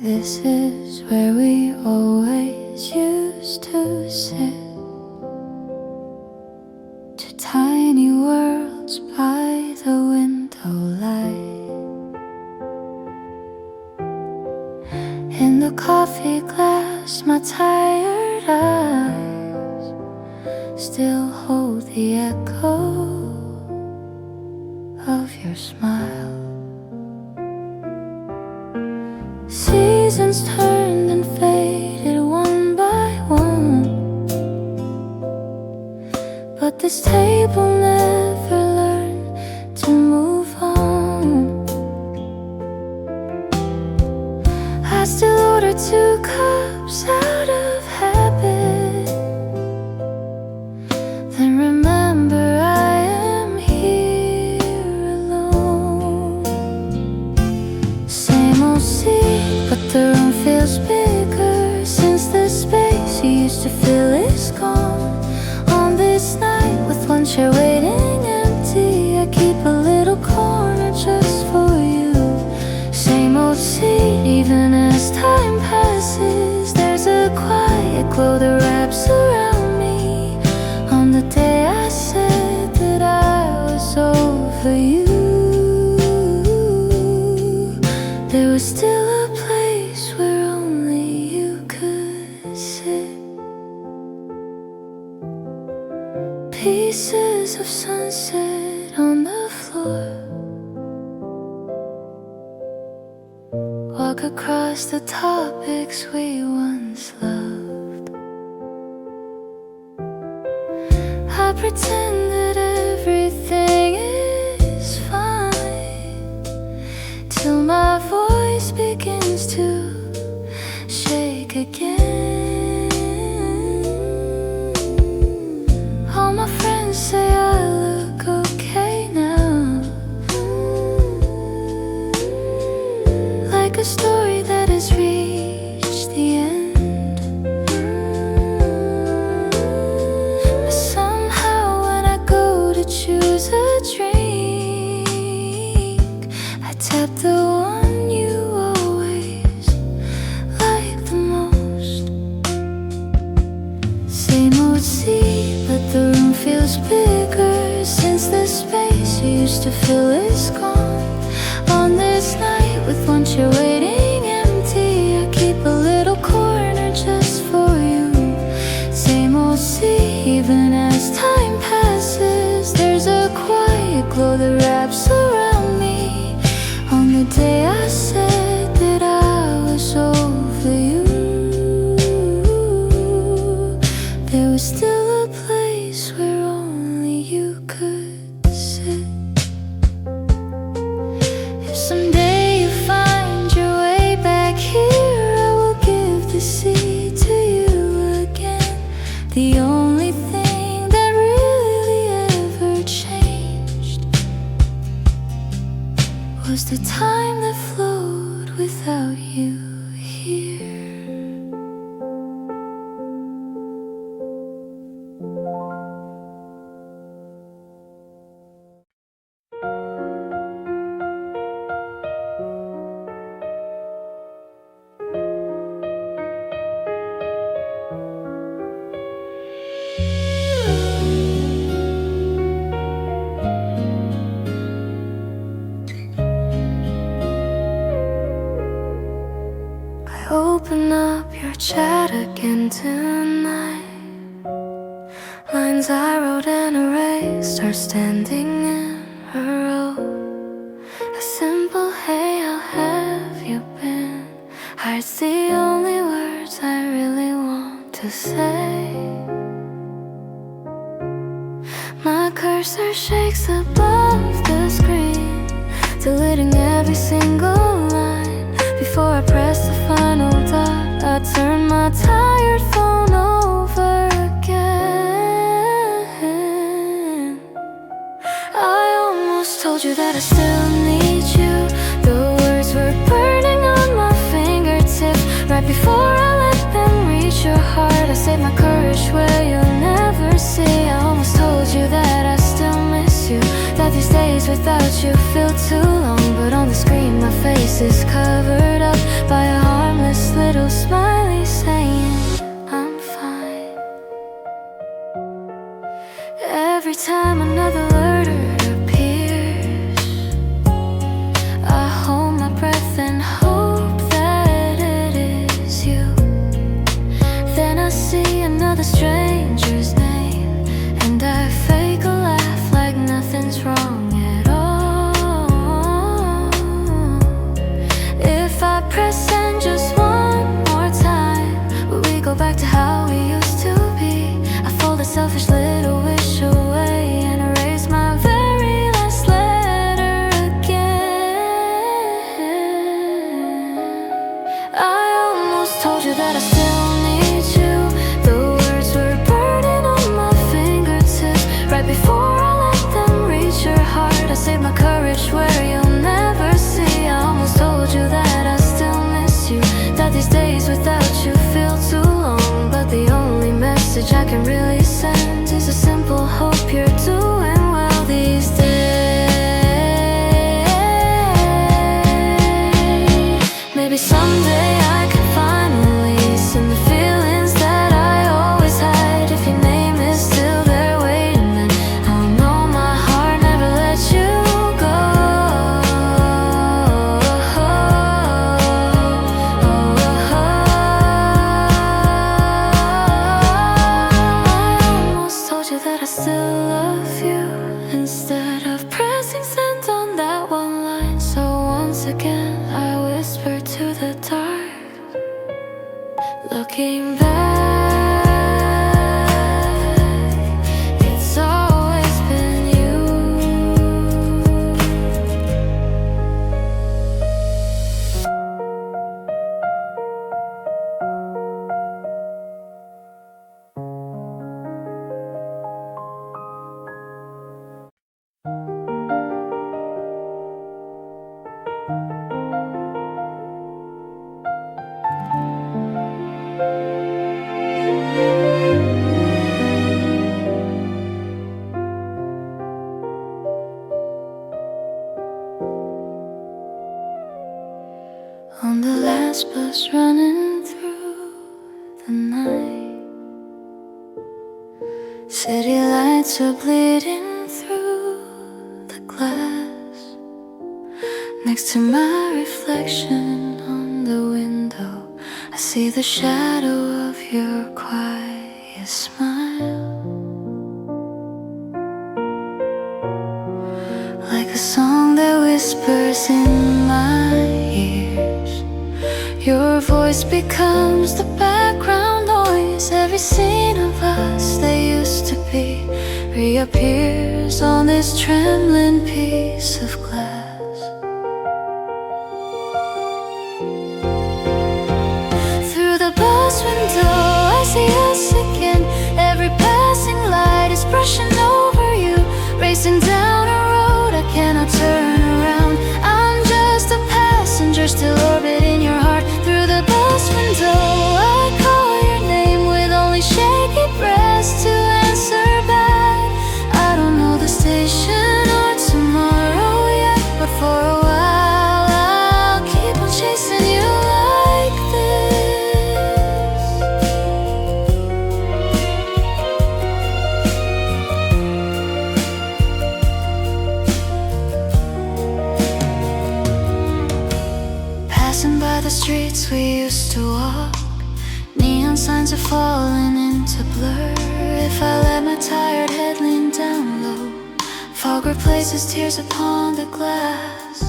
This is where we always used to sit. Two tiny worlds by the window light. In the coffee glass, my tired eyes still hold the echo of your smile. Seasons turned and faded one by one, but this table never learned to move on. I still order 2 cups out of habit, then remember I am here alone. Same old seat, but the room feels bigger since the space you used to fill is gone. On this night with one chair waiting empty, I keep a little corner just for you. Same old seat, even as time passes, there's a quiet glow that wraps around me. On the day I said that I was over you, there was still a place where only you could sit. Pieces of sunset on the floor, walk across the topics we once loved. I pretend that everything is fine, till my voice begins to shake again. All my friends say I look okay now, like a story that has reached the end. But somehow when I go to choose a drink, I tap the one you always like the most. Same old seat, but the room feels bigger since the space you used to fill is gone. On this night with one chair waiting empty, I keep a little corner just for you. Same old seat, even as time passes, there's a quiet glow that wraps around me. On the day I said that I was over you, there was still a place where only you could sit. If someday you find your way back here, I will give the seat to you again. The only thing that really ever changed was the time that flowed without you here. Open up your chat again tonight. Lines I wrote and erased are standing in a row. A simple hey, how have you been? Heart's the only words I really want to say. My cursor shakes above the screen, deleting every single line. Before I press the final dot, I turn my tired phone over again. I almost told you that I still need you. The words were burning on my fingertips. Right before I let them reach your heart, I saved my courage where you'll never see. I almost told you that I still miss you, that these days without you feel too long. But on the screen my face is covered up by a harm I press send just one more time? Will we go back to how we used to be? I fold a selfish little wish away and erase my very last letter again. I almost told you that I still need you. The words were burning on my fingertips right before I let them reach your heart. I saved my courage where you'll never see. I almost told you that I still miss you, that these days without you feel too long. But the only message I can really send is a simple hope you're doing well these days. Maybe someday I can finally send the feelings that I always had. If your name is still there waiting, then I'll know my heart never let you go. I almost told you that I still love you, instead of pressing send on that one line. So once again I whispered to the dark, looking back, it's always been you. On the last bus running through the night, city lights are bleeding through the glass. Next to my reflection on the window, I see the shadow of your quiet smile, like a song that whispers in my ears. Your voice becomes the background noise. Every scene of us that used to be reappears on this trembling piece of glass. Through the bus window I see us again. Every passing light is brushing over you, racing down a road I cannot turn around. I'm just a passenger still orbiting your heart. Through the bus window I call your name with only shaky breaths to answer back. I don't know the station or tomorrow yet, but for a while I'll keep on chasing you like this. Passing by the streets we used to walk, neon signs are falling into blur. If I let my tired head lean down low, fog replaces tears upon the glass.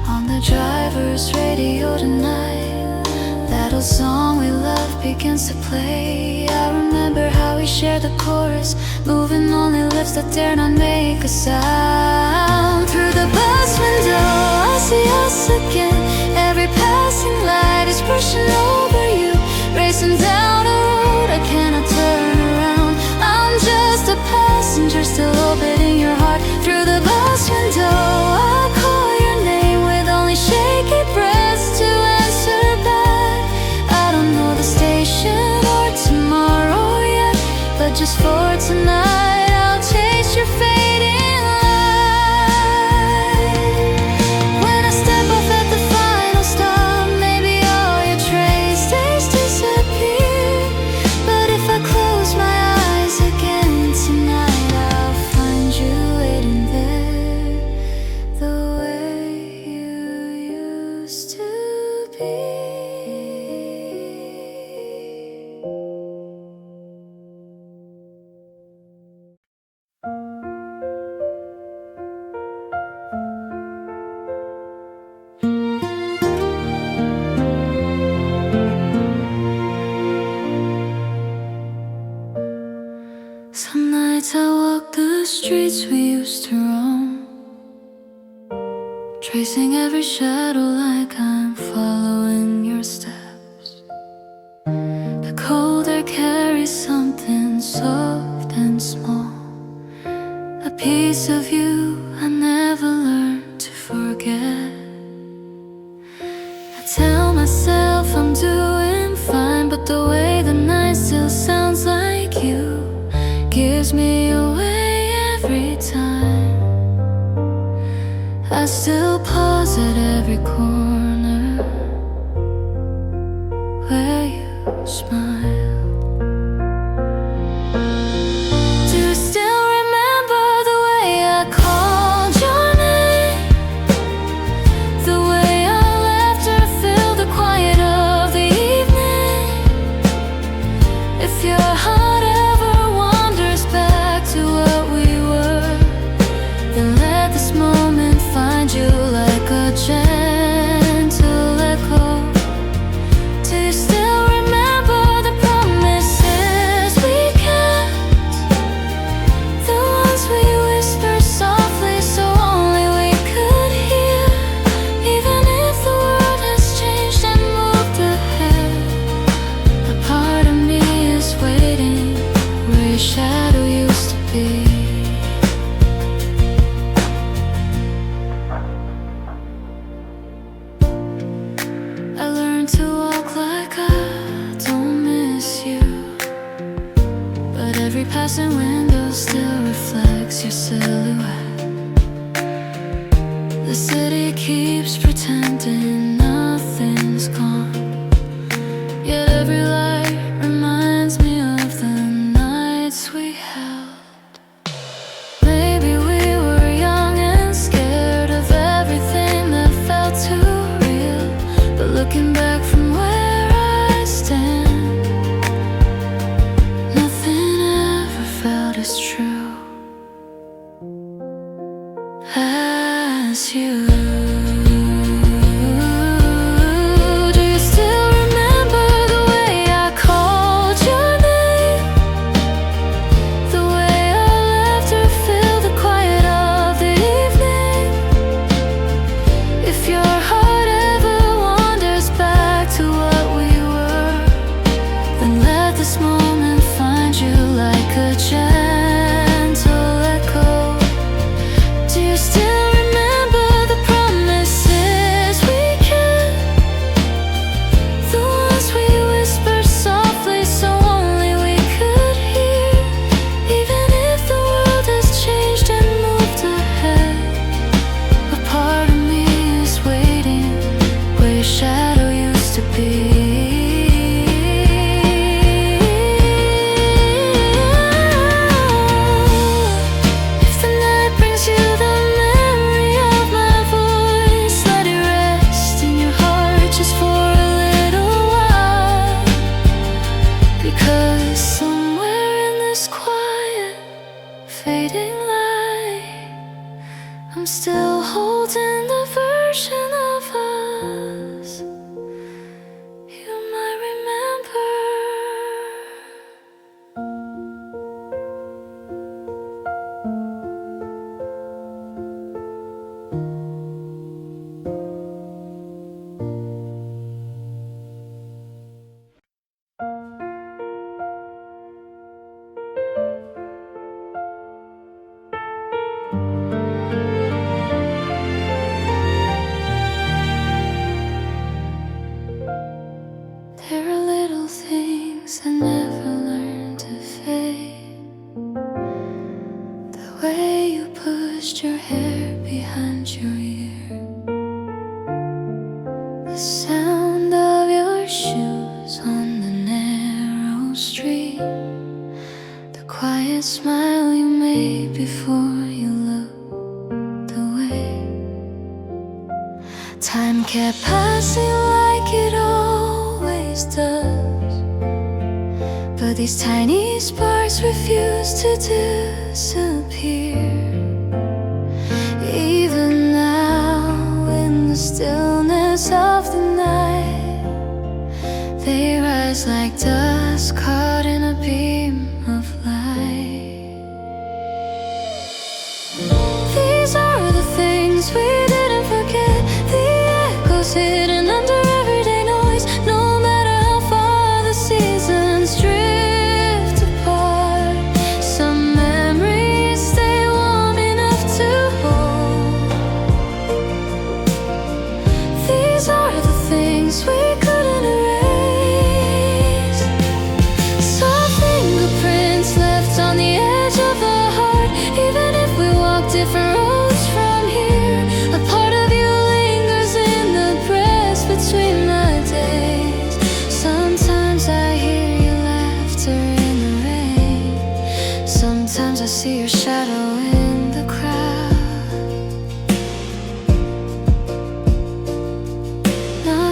On the driver's radio tonight, that old song we love begins to play. I remember how we shared the chorus, moving only lips that dare not make a sound. Through the bus window I see us again. Every passing light is brushing over you, racing down a road I cannot turn around. I'm just a passenger still orbiting your heart. Through the bus window I call your name with only shaky breaths to answer back. I don't know the station or tomorrow yet, but just for tonight I'll taste your fading light. When I step off at the final stop, maybe all your trace days disappear. But if I close my eyes again tonight, I'll streets we used to roam, tracing every shadow like I'm following your steps. The cold air carries something soft and small, a piece of you I never learned to forget. I tell myself I'm doing fine, but the way the night still sounds like you gives me away every time. I still pause at every corner where you smile. Do you still remember the way I called your name? The way our laughter filled the quiet of the evening? If your heart ever wanders back to what we were, then let this moment find you like a gentle echo. Do you still remember the promises we kept? The ones we whispered softly so only we could hear. Even if the world has changed and moved ahead, a part of me is waiting where your shadow used to be. I learned to walk like I don't miss you, but every passing window still reflects your silhouette. The city keeps pretending nothing's gone, yet every light reminds me of the nights we held. Maybe we were young and scared of everything that felt too real, but looking back from where I stand, nothing ever felt as true as you. Do you still remember the way I called your name? The way our laughter filled the quiet of the evening? If your heart ever wanders back to what we were, then let this moment find you like a gentle echo. Do you still remember the promises we kept? The ones we whispered softly so only we could hear. Even if the world has changed and moved ahead, a part of me is waiting where your shadow used to be. If the night brings you the memory of my voice, let it rest in your heart just for a little while. Because somewhere in this quiet, fading light, I'm still holding the version of us you might remember. There are little things I never learned to fade. The way you pushed your hair behind your ear, the sound of your shoes on the narrow street, the quiet smile you made before you looked away. Time kept passing like it always does, but these tiny sparks refuse to disappear. Even now, in the stillness of the night, they rise like dust caught in a beam of light.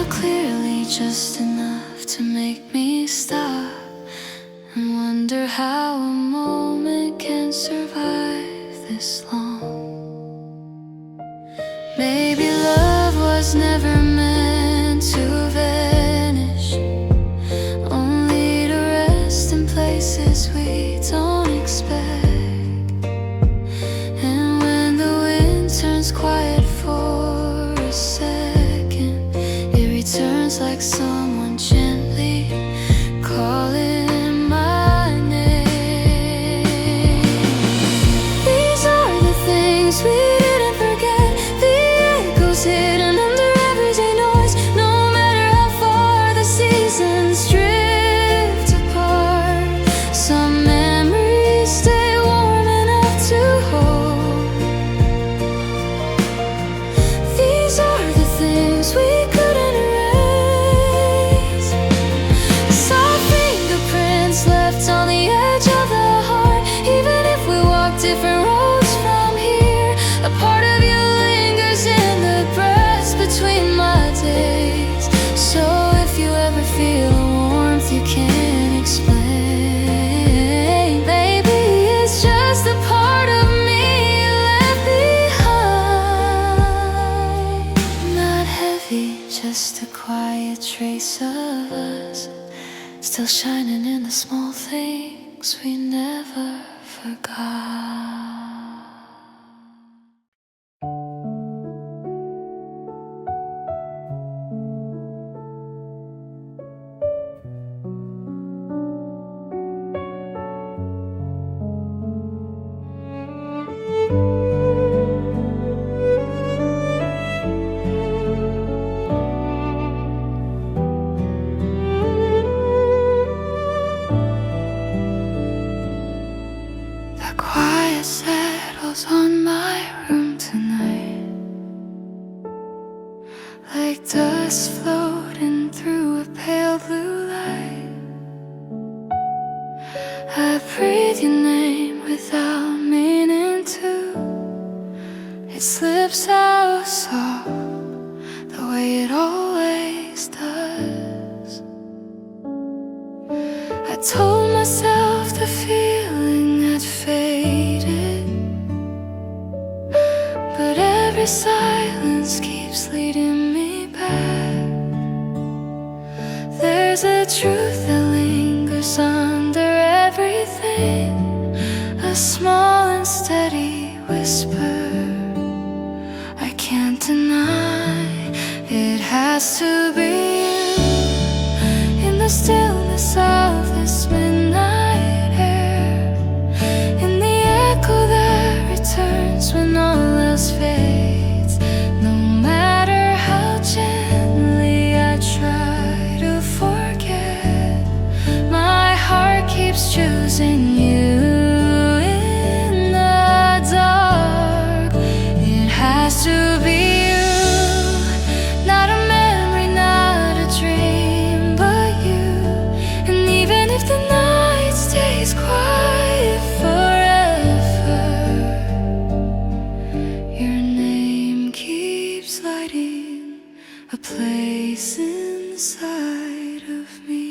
clearly, just enough to make me stop and wonder how a moment can survive this long. Maybe love was never meant to vanish, only to rest in places we don't expect. And when the wind turns quiet for a second, it returns like someone gently calling my name. These are the things we didn't forget, the echoes hidden under everyday noise. No matter how far the seasons drift apart, some memories stay warm enough to hold. These are the things we couldn't erase, soft fingerprints left on the edge of the heart. Even if we walk different roads from here, a part of you lingers in the breaths between my days. So if you ever feel a warmth you can't explain, maybe it's just a part of me you left behind. Not heavy, just a quiet trace of us, still shining in the small things we never forgot. The quiet settles on my room tonight, like dust floating through a pale blue light. I breathe your name without meaning to. It slips out soft, the way it always does. I told myself the feeling had faded, but every silence keeps leading me back. There's a truth that lingers under everything, a small and steady whisper I can't deny. It has to be you, in the stillness of this midnight air, in the echo that returns when all else fades. No matter how gently I try to forget, my heart keeps choosing you in the dark. It has to be you, not a memory, not a dream, but you. And even if the night stays quiet forever, your name keeps lighting a place inside of me.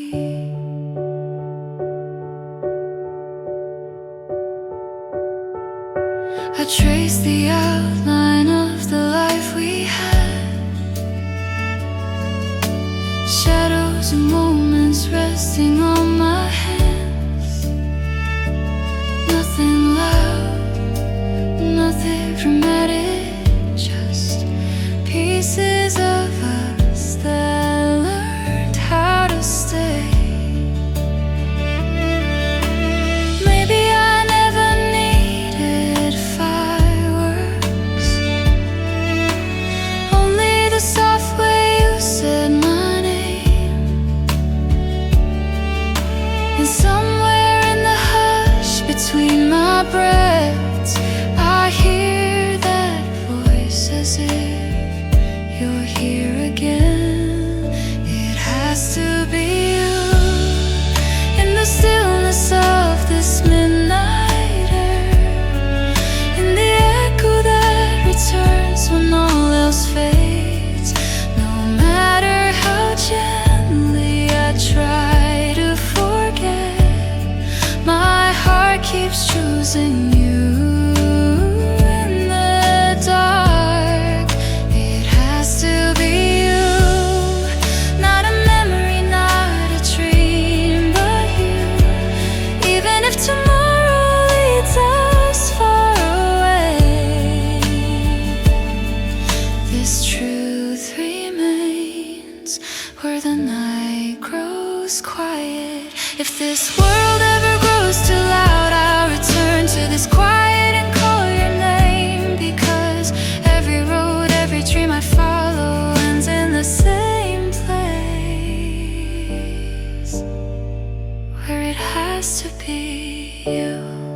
I trace the outline of the life we had, shadows and moments resting on my hands. Nothing loud, nothing dramatic, just pieces of us that learned how to stay. Maybe I never needed fireworks, only the soft way you said my name. And somewhere in the hush between my breaths, I hear that voice as if you're here again. It has to be you, in the stillness of this midnight air, in the echo that returns when all else fades. No matter how If this world ever grows too loud, I'll return to this quiet and call your name. Because every road, every dream I follow ends in the same place, where it has to be you.